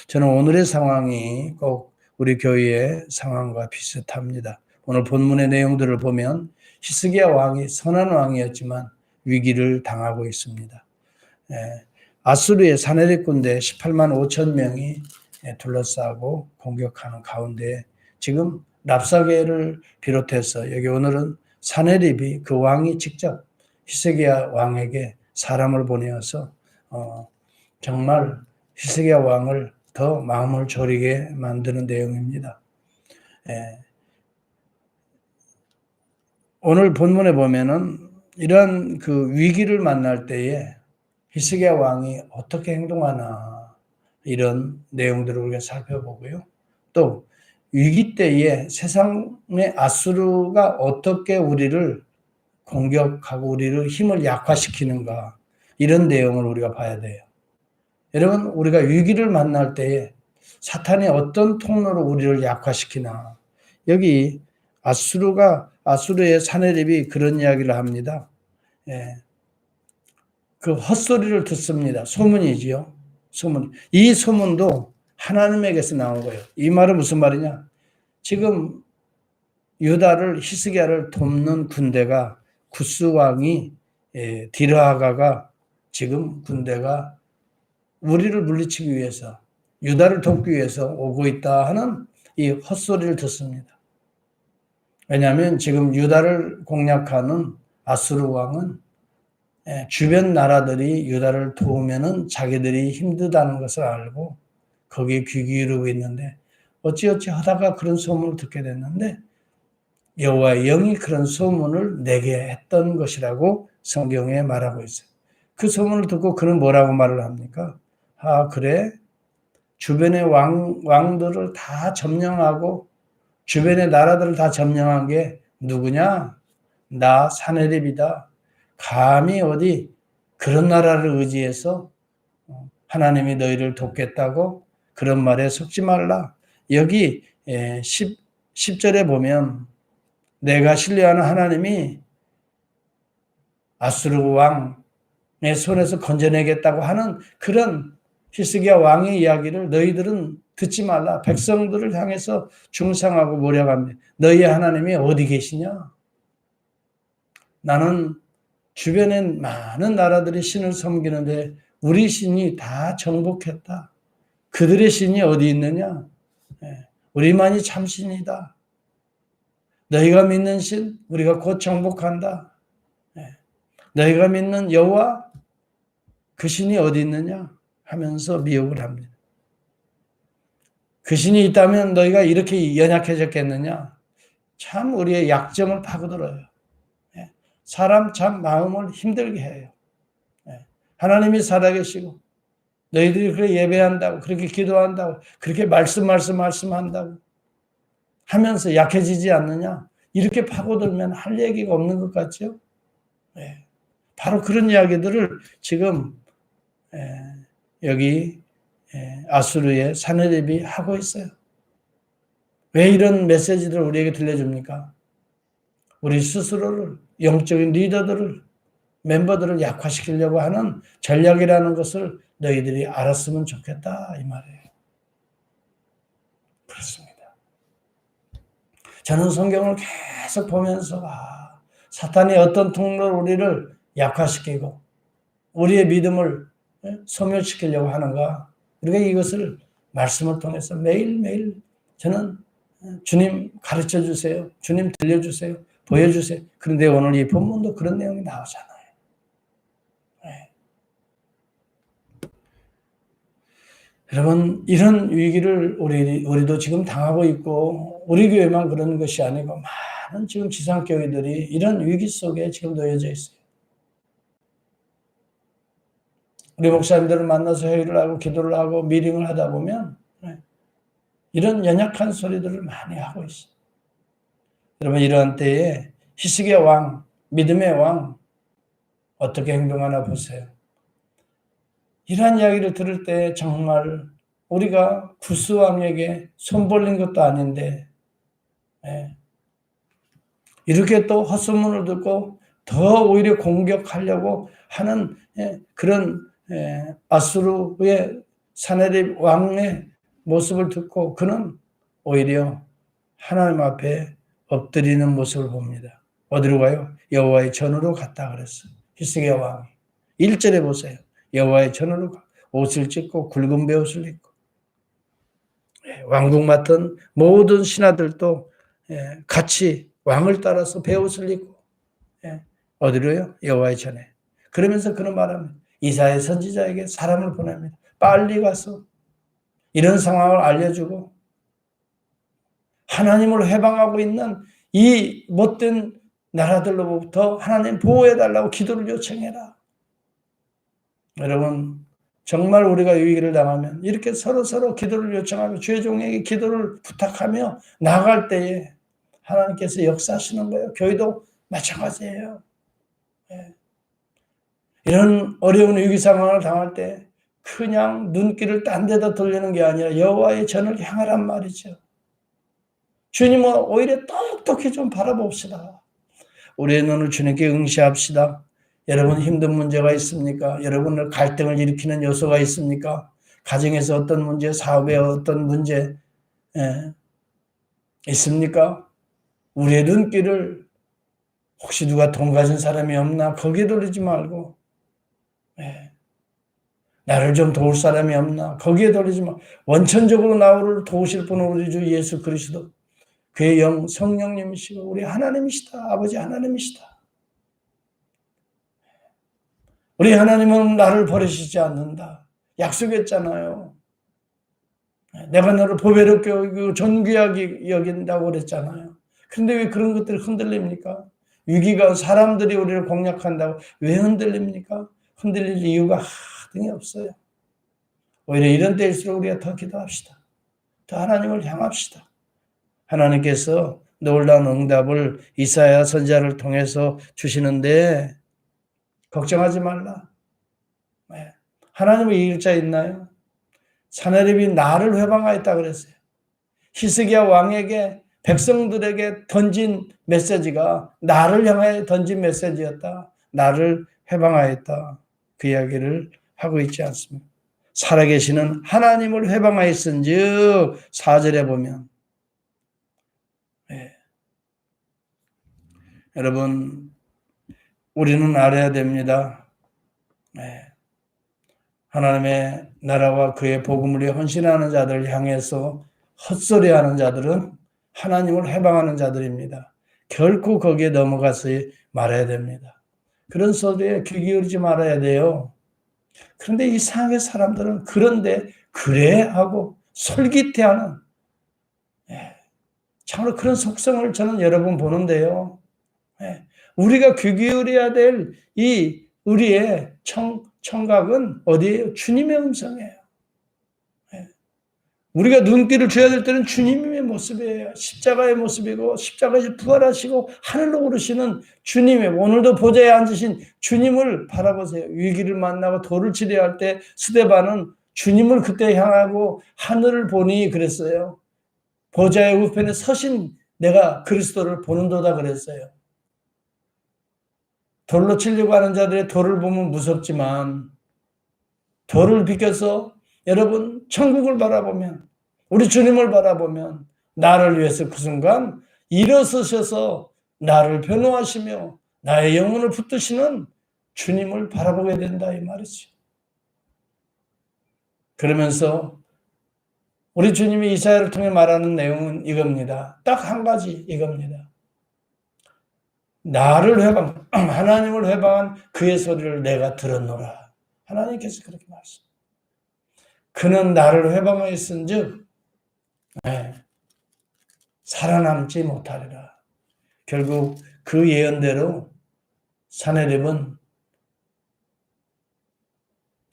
저는 오늘의 상황이 꼭 우리 교회의 상황과 비슷합니다. 오늘 본문의 내용들을 보면 히스기야 왕이 선한 왕이었지만 위기를 당하고 있습니다. 아수르의 사내립 군대 18만 5천 명이 둘러싸고 공격하는 가운데 지금 랍사게를 비롯해서 여기 오늘은 사내립이 그 왕이 직접 히스기야 왕에게 사람을 보내어서 정말 히스기야 왕을 더 마음을 졸이게 만드는 내용입니다. 오늘 본문에 보면은 이런 그 위기를 만날 때에 히스기야 왕이 어떻게 행동하나 이런 내용들을 우리가 살펴보고요. 또 위기 때에 세상의 아수르가 어떻게 우리를 공격하고 우리를 힘을 약화시키는가 이런 내용을 우리가 봐야 돼요. 여러분, 우리가 위기를 만날 때에 사탄이 어떤 통로로 우리를 약화시키나. 여기 아수르의 사내립이 그런 이야기를 합니다. 그 헛소리를 듣습니다. 소문이지요. 소문. 이 소문도 하나님에게서 나온 거예요. 이 말은 무슨 말이냐? 지금 유다를 히스기야를 돕는 군대가 구스 왕이 디르하가가 지금 군대가 우리를 물리치기 위해서 유다를 돕기 위해서 오고 있다 하는 이 헛소리를 듣습니다. 왜냐하면 지금 유다를 공략하는 아수르 왕은 주변 나라들이 유다를 도우면은 자기들이 힘들다는 것을 알고 거기에 귀 기울이고 있는데 어찌어찌 하다가 그런 소문을 듣게 됐는데 여호와의 영이 그런 소문을 내게 했던 것이라고 성경에 말하고 있어요. 그 소문을 듣고 그는 뭐라고 말을 합니까? 아, 그래? 주변의 왕들을 다 점령하고 주변의 나라들을 다 점령한 게 누구냐? 나 사내립이다. 감히 어디 그런 나라를 의지해서 하나님이 너희를 돕겠다고 그런 말에 속지 말라. 여기 10절에 보면 내가 신뢰하는 하나님이 아수르 왕의 손에서 건져내겠다고 하는 그런 히스기야 왕의 이야기를 너희들은 듣지 말라. 백성들을 향해서 중상하고 모략합니다. 너희의 하나님이 어디 계시냐? 나는 주변에 많은 나라들이 신을 섬기는데 우리 신이 다 정복했다. 그들의 신이 어디 있느냐? 우리만이 참신이다. 너희가 믿는 신, 우리가 곧 정복한다. 너희가 믿는 여호와, 그 신이 어디 있느냐? 하면서 미혹을 합니다. 그 신이 있다면 너희가 이렇게 연약해졌겠느냐? 참 우리의 약점을 파고들어요. 사람 참 마음을 힘들게 해요. 하나님이 살아계시고 너희들이 그렇게 예배한다고 그렇게 기도한다고 그렇게 말씀한다고 하면서 약해지지 않느냐? 이렇게 파고들면 할 얘기가 없는 것 같죠? 바로 그런 이야기들을 지금 여기 아수르의 사내립이 하고 있어요. 왜 이런 메시지를 우리에게 들려줍니까? 우리 스스로를 영적인 리더들을 멤버들을 약화시키려고 하는 전략이라는 것을 너희들이 알았으면 좋겠다 이 말이에요. 그렇습니다. 저는 성경을 계속 보면서 사탄이 어떤 통로로 우리를 약화시키고 우리의 믿음을 소멸시키려고 하는가. 우리가 이것을 말씀을 통해서 매일매일 저는 주님 가르쳐 주세요. 주님 들려주세요. 보여주세요. 그런데 오늘 이 본문도 그런 내용이 나오잖아요. 여러분, 이런 위기를 우리도 지금 당하고 있고 우리 교회만 그런 것이 아니고 많은 지금 지상교회들이 이런 위기 속에 지금 놓여져 있어요. 우리 목사님들을 만나서 회의를 하고 기도를 하고 미팅을 하다 보면 이런 연약한 소리들을 많이 하고 있어요. 여러분, 이런 때에 히스기야 왕, 믿음의 왕 어떻게 행동하나 보세요. 이런 이야기를 들을 때 정말 우리가 구스 왕에게 손 벌린 것도 아닌데 이렇게 또 헛소문을 듣고 더 오히려 공격하려고 하는 그런 아수르의 사내립 왕의 모습을 듣고 그는 오히려 하나님 앞에 엎드리는 모습을 봅니다. 어디로 가요? 여호와의 전으로 갔다 그랬어요. 히스기야 왕이. 1절에 보세요. 여호와의 전으로 가. 옷을 찢고 굵은 베옷을 입고 왕궁 맡은 모든 신하들도 같이 왕을 따라서 베옷을 입고 어디로요? 여호와의 전에. 그러면서 그런 말합니다. 이사야 선지자에게 사람을 보냅니다. 빨리 가서 이런 상황을 알려주고 하나님을 해방하고 있는 이 못된 나라들로부터 하나님 보호해달라고 기도를 요청해라. 여러분 정말 우리가 위기를 당하면 이렇게 서로 기도를 요청하며 주의 종에게 기도를 부탁하며 나아갈 때에 하나님께서 역사하시는 거예요. 교회도 마찬가지예요. 이런 어려운 위기 상황을 당할 때 그냥 눈길을 딴 데다 돌리는 게 아니라 여호와의 전을 향하란 말이죠. 주님은 오히려 똑똑히 좀 바라봅시다. 우리의 눈을 주님께 응시합시다. 여러분 힘든 문제가 있습니까? 여러분을 갈등을 일으키는 요소가 있습니까? 가정에서 어떤 문제, 사업에 어떤 문제 있습니까? 우리의 눈길을 혹시 누가 돈 가진 사람이 없나? 거기에 돌리지 말고 나를 좀 도울 사람이 없나? 거기에 돌리지 말고 원천적으로 나를 도우실 분은 우리 주 예수 그리스도 그의 영 성령님이시고 우리 하나님이시다. 아버지 하나님이시다. 우리 하나님은 나를 버리시지 않는다. 약속했잖아요. 내가 너를 보배롭게 여기고 존귀하게 여긴다고 그랬잖아요. 그런데 왜 그런 것들이 흔들립니까? 위기가 사람들이 우리를 공략한다고 왜 흔들립니까? 흔들릴 이유가 하등이 없어요. 오히려 이런 때일수록 우리가 더 기도합시다. 더 하나님을 향합시다. 하나님께서 놀라운 응답을 이사야 선지자를 통해서 주시는데 걱정하지 말라. 하나님은 이길 자 있나요? 사내립이 나를 회방하였다 그랬어요. 히스기야 왕에게 백성들에게 던진 메시지가 나를 향해 던진 메시지였다. 나를 회방하였다. 그 이야기를 하고 있지 않습니까? 살아계시는 하나님을 회방하였은즉 4절에 보면 여러분 우리는 알아야 됩니다. 하나님의 나라와 그의 복음을 위해 헌신하는 자들을 향해서 헛소리하는 자들은 하나님을 해방하는 자들입니다. 결코 거기에 넘어가서 말아야 됩니다. 그런 소리에 귀 기울이지 말아야 돼요. 그런데 이상하게 사람들은 그런데 그래 하고 솔깃해하는 참으로 그런 속성을 저는 여러 번 보는데요. 우리가 귀 기울여야 될 이 우리의 청각은 어디예요? 주님의 음성이에요. 우리가 눈길을 줘야 될 때는 주님의 모습이에요. 십자가의 모습이고 십자가에서 부활하시고 하늘로 오르시는 주님의 오늘도 보좌에 앉으신 주님을 바라보세요. 위기를 만나고 돌을 치려야 할 때 스데반은 주님을 그때 향하고 하늘을 보니 그랬어요. 보좌의 우편에 서신 내가 그리스도를 보는도다 그랬어요. 돌로 치려고 하는 자들의 돌을 보면 무섭지만 돌을 비껴서 여러분 천국을 바라보면 우리 주님을 바라보면 나를 위해서 그 순간 일어서셔서 나를 변호하시며 나의 영혼을 붙드시는 주님을 바라보게 된다 이 말이죠. 그러면서 우리 주님이 이사야를 통해 말하는 내용은 이겁니다. 딱 한 가지 이겁니다. 나를 회방, 하나님을 회방한 그의 소리를 내가 들었노라. 하나님께서 그렇게 말씀. 그는 나를 회방하였은즉 살아남지 못하리라. 결국 그 예언대로 사내립은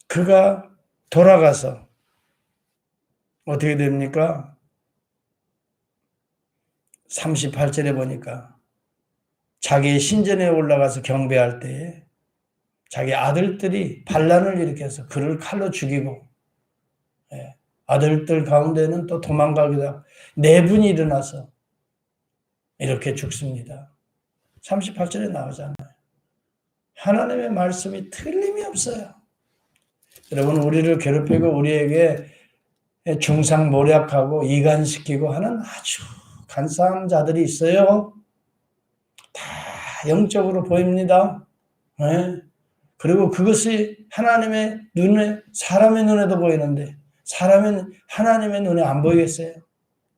그가 돌아가서 어떻게 됩니까? 38절에 보니까 자기의 신전에 올라가서 경배할 때에 자기 아들들이 반란을 일으켜서 그를 칼로 죽이고 아들들 가운데는 또 도망가기도 하고 내분이 일어나서 이렇게 죽습니다. 38절에 나오잖아요. 하나님의 말씀이 틀림이 없어요. 여러분 우리를 괴롭히고 우리에게 중상모략하고 이간시키고 하는 아주 간사한 자들이 있어요. 다 영적으로 보입니다. 네. 그리고 그것이 하나님의 눈에, 사람의 눈에도 보이는데 하나님의 눈에 안 보이겠어요?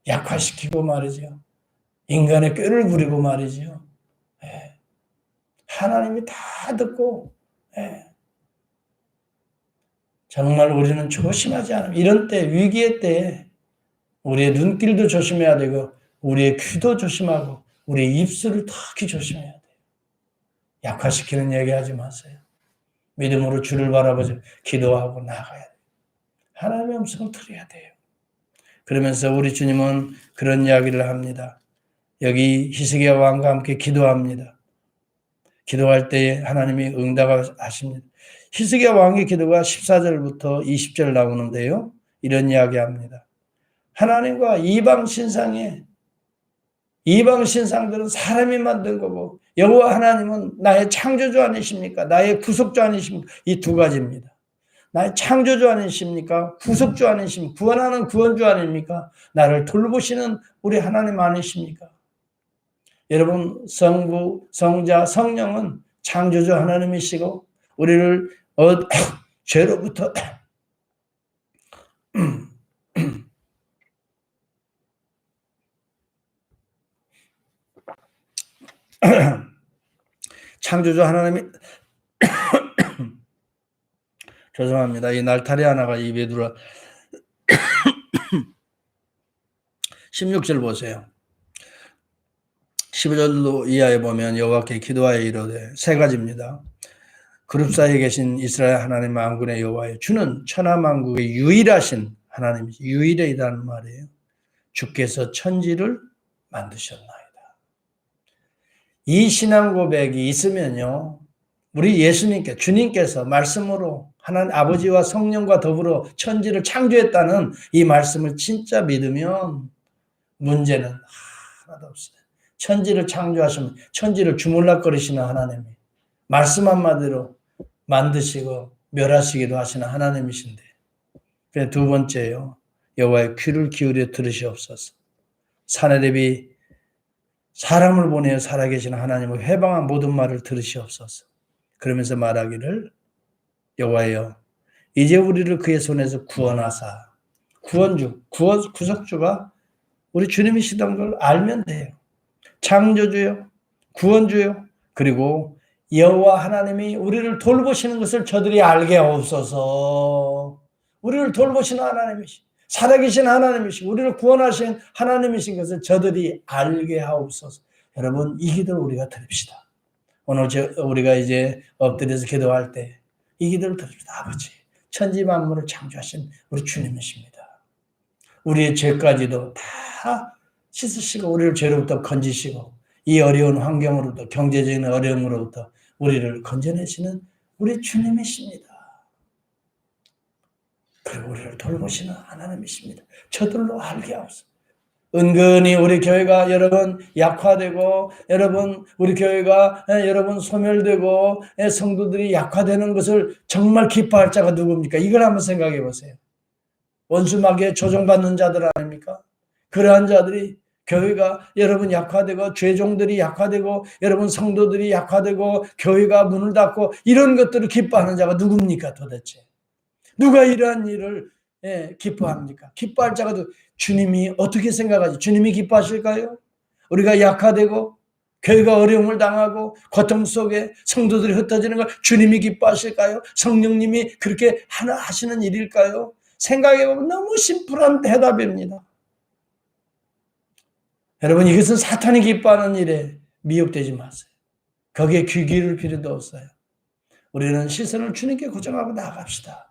약화시키고 말이죠. 인간의 꾀를 부리고 말이죠. 네. 하나님이 다 듣고, 네. 정말 우리는 조심하지 않으면 이런 때, 위기의 때에 우리의 눈길도 조심해야 되고 우리의 귀도 조심하고 우리의 입술을 특히 조심해야 돼요. 약화시키는 얘기하지 마세요. 믿음으로 주를 바라보자 기도하고 나가야 돼요. 하나님의 음성을 들어야 돼요. 그러면서 우리 주님은 그런 이야기를 합니다. 여기 히스기야 왕과 함께 기도합니다. 기도할 때에 하나님이 응답하십니다. 히스기야 왕의 기도가 14절부터 20절 나오는데요. 이런 이야기합니다. 하나님과 이방 신상들은 사람이 만든 거고 여호와 하나님은 나의 창조주 아니십니까? 나의 구속주 아니십니까? 이 두 가지입니다. 나의 창조주 아니십니까? 구속주 아니십니까? 구원하는 구원주 아닙니까? 나를 돌보시는 우리 하나님 아니십니까? 여러분, 성부, 성자, 성령은 창조주 하나님이시고 우리를 죄로부터 창조주 하나님이 죄송합니다. 이 날타리 하나가 입에 들어 16절 보세요. 15절로 이하에 보면 여호와께 기도하여 이르되 세 가지입니다. 그룹 사이에 계신 이스라엘 하나님 만군의 여호와여 주는 천하만국의 유일하신 하나님이시 유일이라는 말이에요. 주께서 천지를 만드셨나이다. 이 신앙 고백이 있으면요. 우리 예수님께 주님께서 말씀으로 하나님 아버지와 성령과 더불어 천지를 창조했다는 이 말씀을 진짜 믿으면 문제는 하나도 없어요. 천지를 창조하시면 천지를 주물락거리시는 하나님이 말씀 한마디로 만드시고 멸하시기도 하시는 하나님이신데 그래서 두 번째요. 여호와의 귀를 기울여 들으시옵소서. 사내립이 사람을 보내어 살아계신 하나님의 회방한 모든 말을 들으시옵소서. 그러면서 말하기를 여호와여 이제 우리를 그의 손에서 구원하사 구속주가 우리 주님이시던 걸 알면 돼요. 창조주요, 구원주요, 그리고 여호와 하나님이 우리를 돌보시는 것을 저들이 알게 하옵소서. 우리를 돌보시는 하나님이시, 살아계신 하나님이시, 우리를 구원하신 하나님이신 것을 저들이 알게 하옵소서. 여러분 이 기도를 우리가 드립시다. 오늘 우리가 이제 엎드려서 기도할 때 이 기도를 드립시다. 아버지, 천지 만물을 창조하신 우리 주님이십니다. 우리의 죄까지도 다 씻으시고 우리를 죄로부터 건지시고 이 어려운 환경으로부터 경제적인 어려움으로부터 우리를 건져내시는 우리 주님이십니다. 그리고 우리를 돌보시는 하나님이십니다. 저들로 알게 하옵소서. 은근히 우리 교회가 여러분 약화되고 여러분 우리 교회가 여러분 소멸되고 성도들이 약화되는 것을 정말 기뻐할 자가 누굽니까? 이걸 한번 생각해 보세요. 원수마귀에 조종받는 자들 아닙니까? 그러한 자들이 교회가 여러분 약화되고 죄종들이 약화되고 여러분 성도들이 약화되고 교회가 문을 닫고 이런 것들을 기뻐하는 자가 누굽니까 도대체? 누가 이러한 일을 기뻐합니까? 기뻐할 자가 주님이 어떻게 생각하지? 주님이 기뻐하실까요? 우리가 약화되고 교회가 어려움을 당하고 고통 속에 성도들이 흩어지는 걸 주님이 기뻐하실까요? 성령님이 그렇게 하시는 일일까요? 생각해보면 너무 심플한 대답입니다. 여러분 이것은 사탄이 기뻐하는 일에 미혹되지 마세요. 거기에 귀 기울일 필요도 없어요. 우리는 시선을 주님께 고정하고 나갑시다.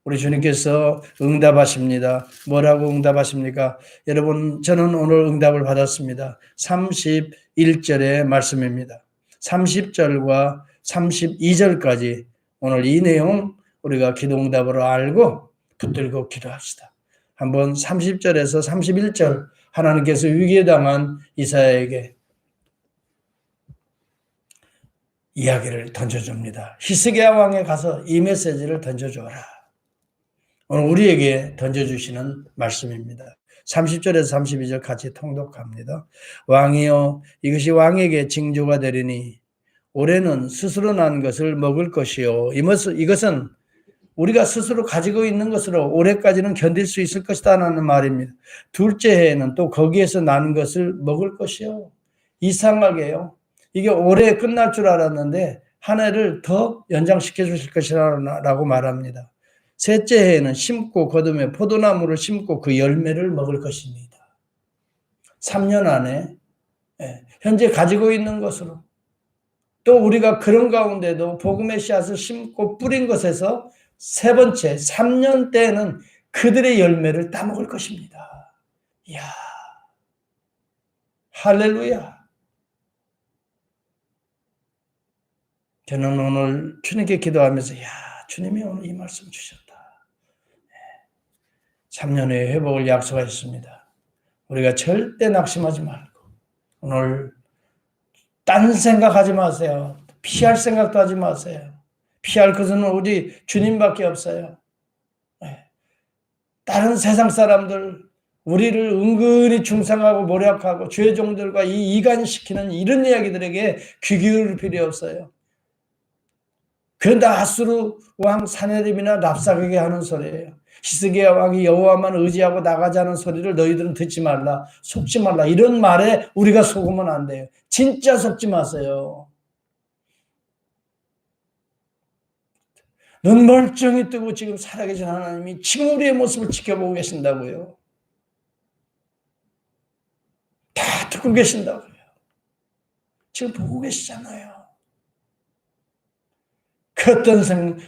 우리 주님께서 응답하십니다. 뭐라고 응답하십니까? 여러분 저는 오늘 응답을 받았습니다. 31절의 말씀입니다. 30절과 32절까지 오늘 이 내용 우리가 기도 응답으로 알고 붙들고 기도합시다. 한번 30절에서 31절 하나님께서 위기에 당한 이사야에게 이야기를 던져줍니다. 히스기야 왕에 가서 이 메시지를 던져줘라. 오늘 우리에게 던져주시는 말씀입니다. 30절에서 32절 같이 통독합니다. 왕이여 이것이 왕에게 징조가 되리니 올해는 스스로 난 것을 먹을 것이요. 이것은 우리가 스스로 가지고 있는 것으로 올해까지는 견딜 수 있을 것이다라는 말입니다. 둘째 해에는 또 거기에서 난 것을 먹을 것이요. 이상하게요. 이게 올해 끝날 줄 알았는데 한 해를 더 연장시켜 주실 것이라고 말합니다. 셋째 해에는 심고 거두며 포도나무를 심고 그 열매를 먹을 것입니다. 3년 안에 현재 가지고 있는 것으로 또 우리가 그런 가운데도 복음의 씨앗을 심고 뿌린 것에서 세 번째 3년 때에는 그들의 열매를 따먹을 것입니다. 이야, 할렐루야. 저는 오늘 주님께 기도하면서 야, 주님이 오늘 이 말씀 주셨다. 3년 후에 회복을 약속하셨습니다. 우리가 절대 낙심하지 말고 오늘 딴 생각하지 마세요. 피할 생각도 하지 마세요. 피할 것은 우리 주님밖에 없어요. 다른 세상 사람들 우리를 은근히 중상하고 모략하고 죄 종들과 이간시키는 이런 이야기들에게 귀 기울일 필요 없어요. 그건 다 아수르 왕 사네립이나 랍사게게 하는 소리예요. 히스기야 왕이 여호와만 의지하고 나가자는 소리를 너희들은 듣지 말라, 속지 말라. 이런 말에 우리가 속으면 안 돼요. 진짜 속지 마세요. 눈 멀쩡히 뜨고 지금 살아계신 하나님이 지금 우리의 모습을 지켜보고 계신다고요. 다 듣고 계신다고요. 지금 보고 계시잖아요. 그 어떤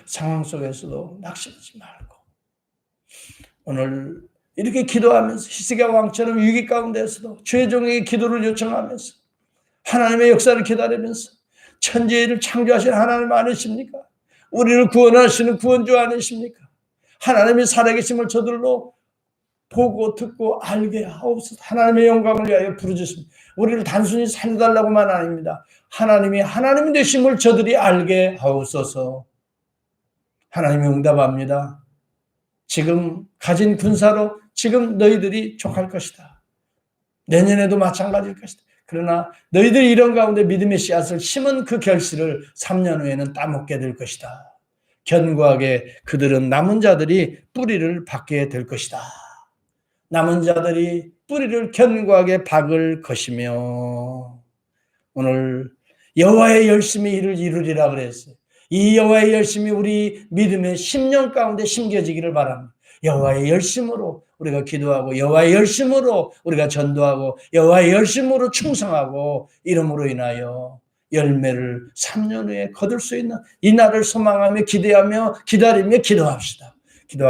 상황 속에서도 낙심하지 말고 오늘 이렇게 기도하면서 히스기야 왕처럼 위기 가운데서도 죄종에게 기도를 요청하면서 하나님의 역사를 기다리면서 천지를 창조하신 하나님 아니십니까? 우리를 구원하시는 구원주 아니십니까? 하나님이 살아계심을 저들로 보고 듣고 알게 하옵소서. 하나님의 영광을 위하여 부르짖습니다. 우리를 단순히 살려달라고만 아닙니다. 하나님이 하나님 되심을 저들이 알게 하옵소서. 하나님이 응답합니다. 지금 가진 군사로 지금 너희들이 족할 것이다. 내년에도 마찬가지일 것이다. 그러나 너희들이 이런 가운데 믿음의 씨앗을 심은 그 결실을 3년 후에는 따먹게 될 것이다. 견고하게 그들은 남은 자들이 뿌리를 받게 될 것이다. 남은 자들이 뿌리를 견고하게 박을 것이며 오늘 여호와의 열심히 이를 이루리라 그랬어요. 이 여호와의 열심이 우리 믿음의 10년 가운데 심겨지기를 바랍니다. 여호와의 열심으로 우리가 기도하고 여호와의 열심으로 우리가 전도하고 여호와의 열심으로 충성하고 이름으로 인하여 열매를 3년 후에 거둘 수 있는 이 날을 소망하며 기대하며 기다리며 기도합시다.